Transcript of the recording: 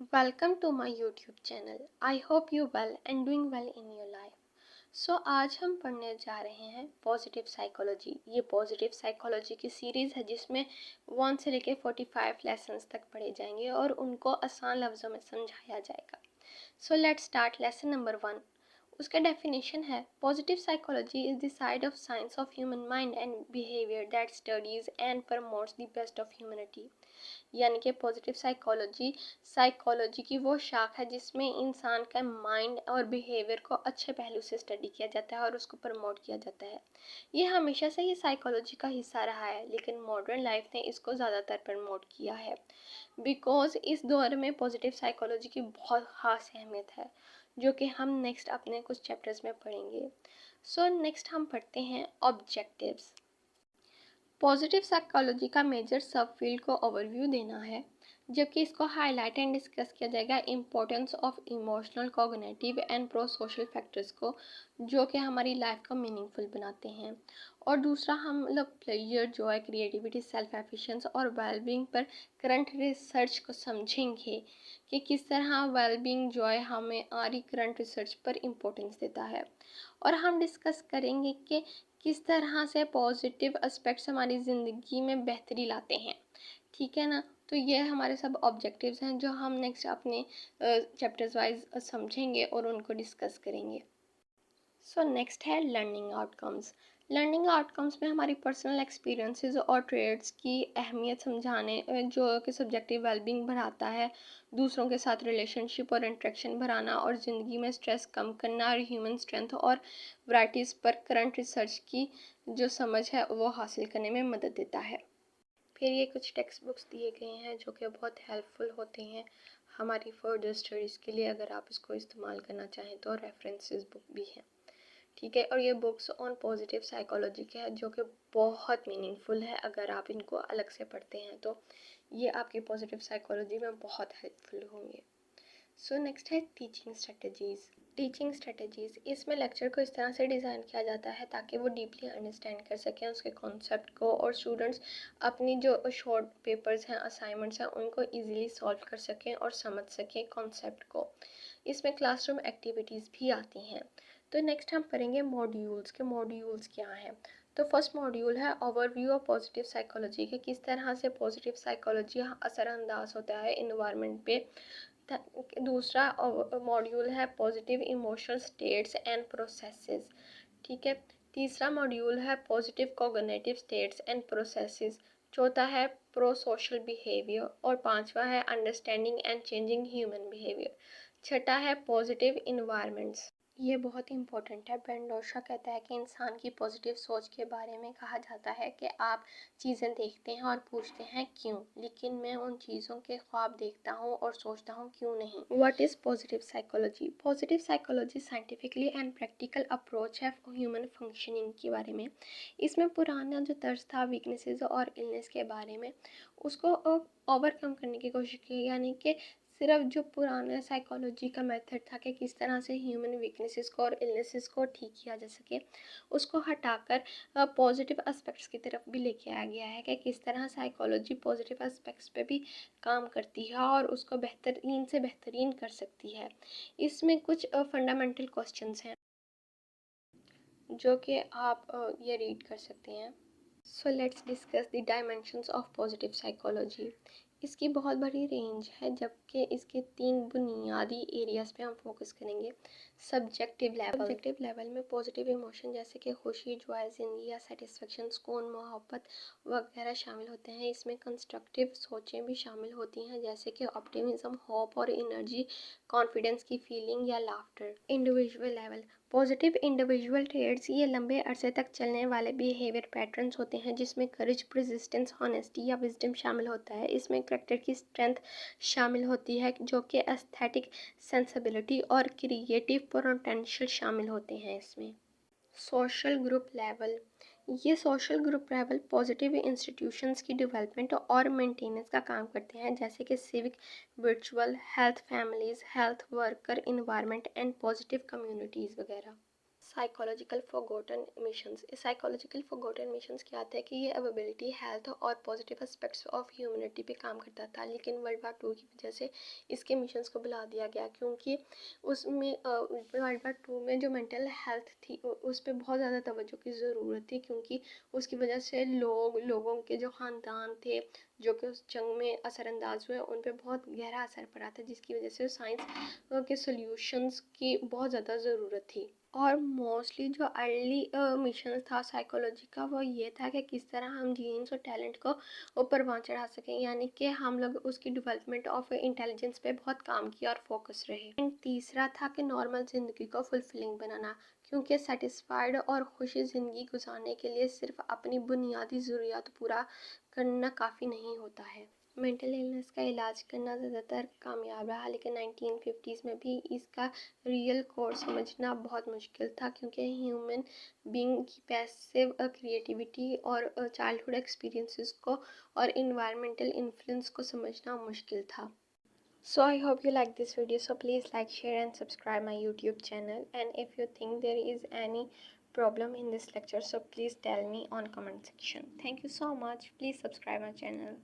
Welcome to my YouTube channel. I hope you well and doing well in your life. आज हम पढ़ने जा रहे हैं पॉजिटिव साइकोलॉजी। ये पॉजिटिव साइकोलॉजी की सीरीज़ है जिसमें 1 से लेके 45 लेसन्स तक पढ़े जाएंगे और उनको आसान लफ्ज़ों में समझाया जाएगा। Let's start lesson number 1। उसका डेफिनेशन है positive psychology is the side of science of human mind and behaviour that studies and promotes the best of humanity. यानी कि पॉजिटिव साइकोलॉजी साइकोलॉजी की वो शाख है जिसमें इंसान का माइंड और बिहेवियर को अच्छे पहलू से स्टडी किया जाता है और उसको प्रमोट किया जाता है। ये हमेशा से ही साइकोलॉजी का हिस्सा रहा है, लेकिन मॉडर्न लाइफ ने इसको ज़्यादातर प्रमोट किया है बिकॉज इस दौर में पॉजिटिव साइकोलॉजी की बहुत ख़ास अहमियत है, जो कि हम नेक्स्ट अपने कुछ चैप्टर्स में पढ़ेंगे। नेक्स्ट हम पढ़ते हैं ऑब्जेक्टिव्स। पॉजिटिव साइकोलॉजी का मेजर सब फील्ड को ओवरव्यू देना है, जबकि इसको हाईलाइट एंड डिस्कस किया जाएगा importance of emotional, cognitive and pro social factors को, जो कि हमारी लाइफ को मीनिंगफुल बनाते हैं। और दूसरा हम लोग pleasure, Joy, creativity, self efficiency और वेलबींग पर करंट रिसर्च को समझेंगे कि किस तरह वेलबींग, जॉय हमें आरी करंट रिसर्च पर इम्पोर्टेंस देता है। और हम डिस्कस करेंगे कि किस तरह से पॉजिटिव एस्पेक्ट्स हमारी ज़िंदगी में बेहतरी लाते हैं। ठीक है ना। तो ये हमारे सब ऑब्जेक्टिव्स हैं जो हम नेक्स्ट अपने चैप्टर्स वाइज समझेंगे और उनको डिस्कस करेंगे। नेक्स्ट है लर्निंग आउटकम्स। लर्निंग आउटकम्स में हमारी पर्सनल एक्सपीरियंसेस और ट्रेड्स की अहमियत समझाने, जो कि सब्जेक्टिव वेलबींग बढ़ाता है, दूसरों के साथ रिलेशनशिप और इंटरेक्शन बढ़ाना और ज़िंदगी में स्ट्रेस कम करना और ह्यूमन स्ट्रेंथ और वैराइटीज़ पर करंट रिसर्च की जो समझ है वो हासिल करने में मदद देता है। फिर ये कुछ टेक्स्ट बुक्स दिए गए हैं जो कि बहुत हेल्पफुल होते हैं हमारी फर्दर स्टडीज़ के लिए, अगर आप इसको इस्तेमाल करना चाहें तो। रेफरेंसेस बुक भी हैं, ठीक है। और ये बुक्स ऑन पॉजिटिव साइकोलॉजी के हैं जो कि बहुत मीनिंगफुल है। अगर आप इनको अलग से पढ़ते हैं तो ये आपकी पॉजिटिव साइकोलॉजी में बहुत हेल्पफुल होंगे। नेक्स्ट है टीचिंग स्ट्रेटजीज़। टीचिंग स्ट्रेटजीज़, इसमें लेक्चर को इस तरह से डिज़ाइन किया जाता है ताकि वो डीपली अंडरस्टैंड कर सकें उसके कॉन्सेप्ट को, और स्टूडेंट्स अपनी जो शॉर्ट पेपर्स हैं, असाइनमेंट्स हैं, उनको इजीली सॉल्व कर सकें और समझ सकें कॉन्सेप्ट को। इसमें क्लासरूम एक्टिविटीज़ भी आती हैं। तो नेक्स्ट हम पढ़ेंगे मॉड्यूल्स के मॉड्यूल्स क्या हैं। तो फर्स्ट मॉड्यूल है ओवरव्यू ऑफ पॉजिटिव साइकोलॉजी के, किस तरह से पॉजिटिव साइकोलॉजी असरअंदाज होता है इन्वायरमेंट पे। दूसरा मॉड्यूल है positive emotional states and processes, ठीक है। तीसरा मॉड्यूल है positive cognitive states and processes. चौथा है प्रो सोशल बिहेवियर और पांचवा है understanding and changing human behaviour. छठा है पॉजिटिव इन्वायरमेंट्स। ये बहुत इंपॉर्टेंट है। बेंडोशा कहता है कि इंसान की पॉजिटिव सोच के बारे में कहा जाता है कि आप चीज़ें देखते हैं और पूछते हैं क्यों, लेकिन मैं उन चीज़ों के ख्वाब देखता हूँ और सोचता हूँ क्यों नहीं। What is positive psychology? Positive psychology scientifically and practical approach है ह्यूमन फंक्शनिंग के बारे में। इसमें पुराना जो तर्ज था वीकनेसेस और इलनेस के बारे में, उसको ओवरकम करने की कोशिश की, यानी कि सिर्फ जो पुराना साइकोलॉजी का मेथड था कि किस तरह से ह्यूमन वीकनेसेस को और इलनेसेस को ठीक किया जा सके, उसको हटाकर पॉजिटिव एस्पेक्ट्स की तरफ भी लेके आया गया है कि किस तरह साइकोलॉजी पॉजिटिव एस्पेक्ट्स पे भी काम करती है और उसको बेहतरीन से बेहतरीन कर सकती है। इसमें कुछ फंडामेंटल क्वेश्चंस हैं जो कि आप ये रीड कर सकते हैं। Let's discuss the dimensions of positive psychology. इसकी बहुत बड़ी रेंज है, जबकि इसके 3 बुनियादी एरियाज पे हम फोकस करेंगे। सब्जेक्टिव लेवल में पॉजिटिव इमोशन जैसे कि खुशी, जॉय, जिंदगी या सेटिस्फेक्शन, सुकून, मोहब्बत वगैरह शामिल होते हैं। इसमें कंस्ट्रक्टिव सोचें भी शामिल होती हैं जैसे कि ऑप्टिमिज्म, होप और एनर्जी, कॉन्फिडेंस की फीलिंग या laughter. Individual level, positive individual traits ये लंबे अरसे तक चलने वाले बिहेवियर पैटर्न्स होते हैं जिसमें करेज, परसिस्टेंस, ऑनेस्टी या विजडम शामिल होता है। इसमें करैक्टर की स्ट्रेंथ शामिल होती है जो कि एस्थेटिक सेंसिबिलिटी और क्रिएटिव पोटेंशियल शामिल होते हैं इसमें। सोशल ग्रुप लेवल, ये social group level positive institutions की डेवलपमेंट और मेंटेनेंस का काम करते हैं जैसे कि civic, virtual, health families, health worker, environment and positive communities वगैरह। Psychological forgotten missions. Psychological forgotten missions क्या था कि ये अवेबिलिटी, हेल्थ और पॉजिटिव एस्पेक्ट्स ऑफ ह्यूमनिटी पे काम करता था, लेकिन वर्ल्ड वार टू की वजह से इसके मिशंस को भुला दिया गया, क्योंकि उसमें वर्ल्ड वार टू में जो मेंटल हेल्थ थी उस पर बहुत ज़्यादा तवज्जो की ज़रूरत थी, क्योंकि उसकी वजह से लोगों के जो ख़ानदान थे जो कि उस जंग में असरअंदाज हुए, उन पर बहुत गहरा असर पड़ा था, जिसकी वजह से साइंस के सॉल्यूशंस की बहुत ज़्यादा ज़रूरत थी। और मोस्टली जो अर्ली मिशन था साइकोलॉजी का वो ये था कि किस तरह हम जीन्स और टैलेंट को ऊपर वहाँ चढ़ा सकें, यानी कि हम लोग उसकी डेवलपमेंट ऑफ इंटेलिजेंस पे बहुत काम किया और फोकस रहे। एंड तीसरा था कि नॉर्मल ज़िंदगी को फुलफिलिंग बनाना, क्योंकि सेटिस्फाइड और खुशी ज़िंदगी गुजारने के लिए सिर्फ अपनी बुनियादी ज़रूरियात पूरा करना काफ़ी नहीं होता है। मेंटल इलनेस का इलाज करना ज़्यादातर कामयाब रहा, लेकिन 1950s में भी इसका रियल कोर्स समझना बहुत मुश्किल था, क्योंकि ह्यूमन बीइंग की पैसिव क्रिएटिविटी और चाइल्डहुड एक्सपीरियंसेस को और इन्वायरमेंटल इन्फ्लुएंस को समझना मुश्किल था। So I hope you like this video. So please like, share and subscribe my YouTube channel. And if you think there is any problem in this lecture, so please tell me on comment section. Thank you so much. Please subscribe my channel.